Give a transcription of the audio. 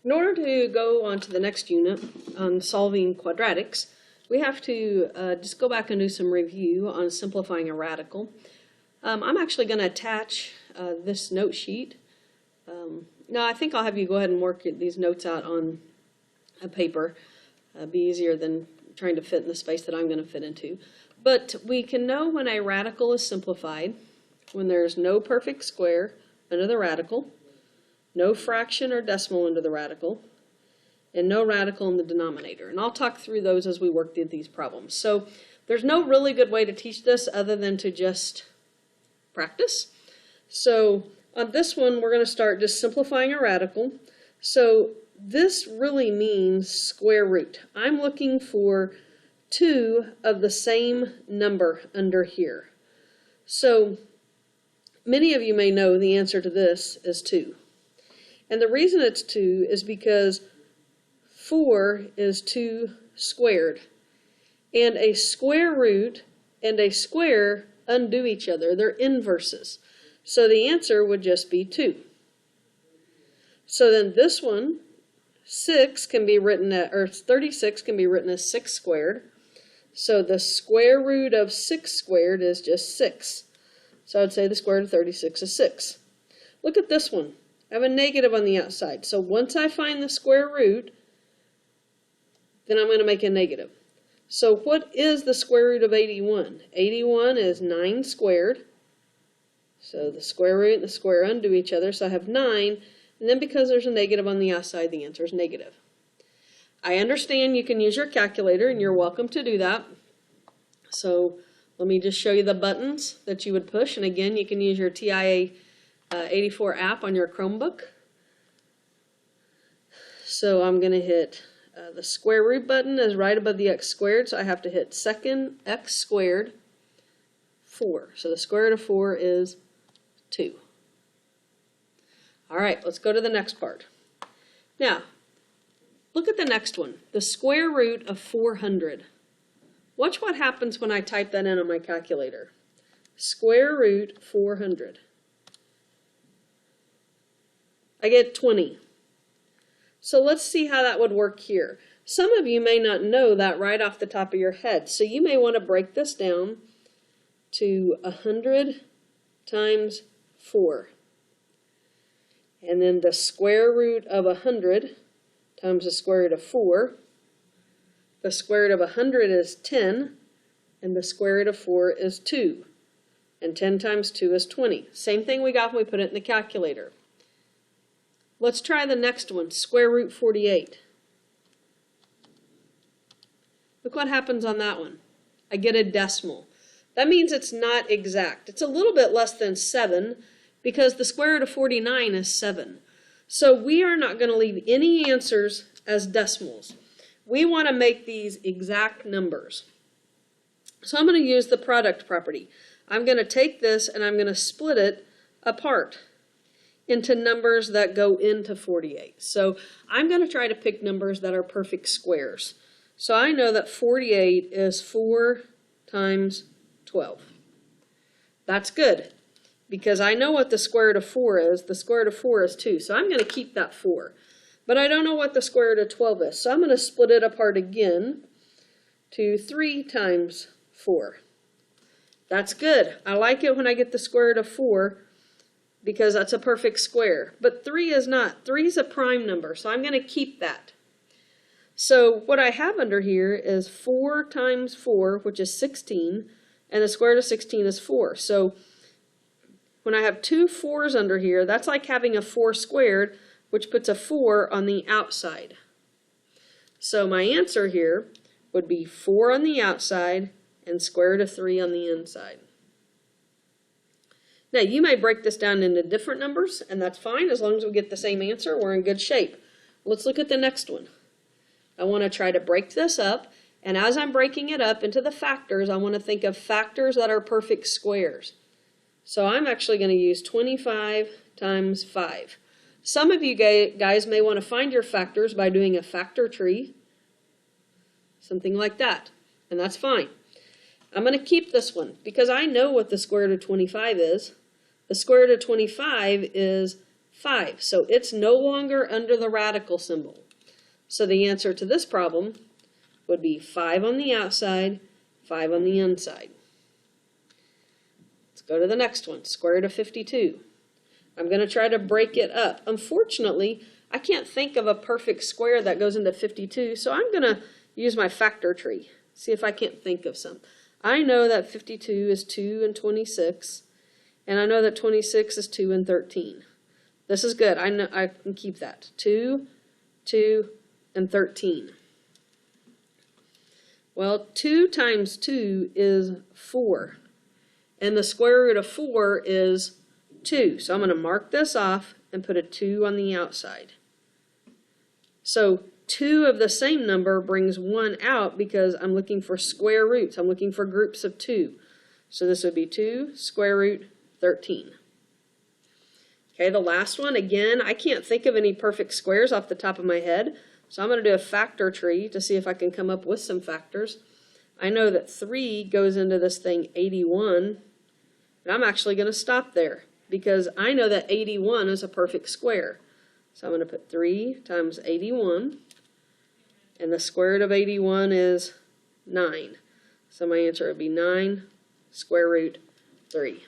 In order to go on to the next unit on solving quadratics, we have to just go back and do some review on simplifying a radical. I'm actually going to attach this note sheet. Now I think I'll have you go ahead and work these notes out on a paper. Be easier than trying to fit in the space that I'm going to fit into. But we can know when a radical is simplified, when there's no perfect square under the radical, no fraction or decimal under the radical, and no radical in the denominator. And I'll talk through those as we work through these problems. So there's no really good way to teach this other than to just practice. So on this one, we're going to start just simplifying a radical. So this really means square root. I'm looking for 2 of the same number under here. So many of you may know the answer to this is 2. And the reason it's 2 is because 4 is 2 squared. And a square root and a square undo each other. They're inverses. So the answer would just be 2. So then this one, 6 can be written as, or 36 can be written as 6 squared. So the square root of 6 squared is just 6. So I would say the square root of 36 is 6. Look at this one. I have a negative on the outside. So once I find the square root, then I'm going to make a negative. So what is the square root of 81? 81 is 9 squared. So the square root and the square undo each other. So I have 9. And then because there's a negative on the outside, the answer is negative. I understand you can use your calculator, and you're welcome to do that. So let me just show you the buttons that you would push. And again, you can use your TIA 84 app on your Chromebook. So I'm going to hit the square root button is right above the x squared, so I have to hit second x squared 4. So the square root of 4 is 2. All right, let's go to the next part. Now, look at the next one, the square root of 400. Watch what happens when I type that in on my calculator. Square root 400. I get 20. So let's see how that would work here. Some of you may not know that right off the top of your head. So you may want to break this down to 100 times 4. And then the square root of 100 times the square root of 4. The square root of 100 is 10, and the square root of 4 is 2. And 10 times 2 is 20. Same thing we got when we put it in the calculator. Let's try the next one, square root 48. Look what happens on that one. I get a decimal. That means it's not exact. It's a little bit less than 7 because the square root of 49 is 7. So we are not going to leave any answers as decimals. We want to make these exact numbers. So I'm going to use the product property. I'm going to take this and I'm going to split it apart into numbers that go into 48. So I'm going to try to pick numbers that are perfect squares. So I know that 48 is 4 times 12. That's good because I know what the square root of 4 is. The square root of 4 is 2. So I'm going to keep that 4. But I don't know what the square root of 12 is. So I'm going to split it apart again to 3 times 4. That's good. I like it when I get the square root of 4 because that's a perfect square. But 3 is not. 3 is a prime number, so I'm going to keep that. So what I have under here is 4 times 4, which is 16, and the square root of 16 is 4. So when I have 2 4s under here, that's like having a 4 squared, which puts a 4 on the outside. So my answer here would be 4 on the outside and square root of 3 on the inside. Now you may break this down into different numbers, and that's fine. As long as we get the same answer, we're in good shape. Let's look at the next one. I want to try to break this up, and as I'm breaking it up into the factors, I want to think of factors that are perfect squares. So I'm actually going to use 25 times 5. Some of you guys may want to find your factors by doing a factor tree, something like that, and that's fine. I'm going to keep this one because I know what the square root of 25 is. The square root of 25 is 5. So it's no longer under the radical symbol. So the answer to this problem would be 5 on the outside, 5 on the inside. Let's go to the next one, square root of 52. I'm going to try to break it up. Unfortunately, I can't think of a perfect square that goes into 52, so I'm going to use my factor tree, see if I can't think of some. I know that 52 is 2 and 26, and I know that 26 is 2 and 13. This is good. I know I can keep that. 2, 2, and 13. Well, 2 times 2 is 4, and the square root of 4 is 2. So I'm going to mark this off and put a 2 on the outside. So 2 of the same number brings 1 out because I'm looking for square roots. I'm looking for groups of 2. So this would be 2 square root 13. Okay, the last one, again, I can't think of any perfect squares off the top of my head, so I'm going to do a factor tree to see if I can come up with some factors. I know that 3 goes into this thing 81, and I'm actually going to stop there because I know that 81 is a perfect square. So I'm going to put 3 times 81, and the square root of 81 is 9. So my answer would be 9 square root 3.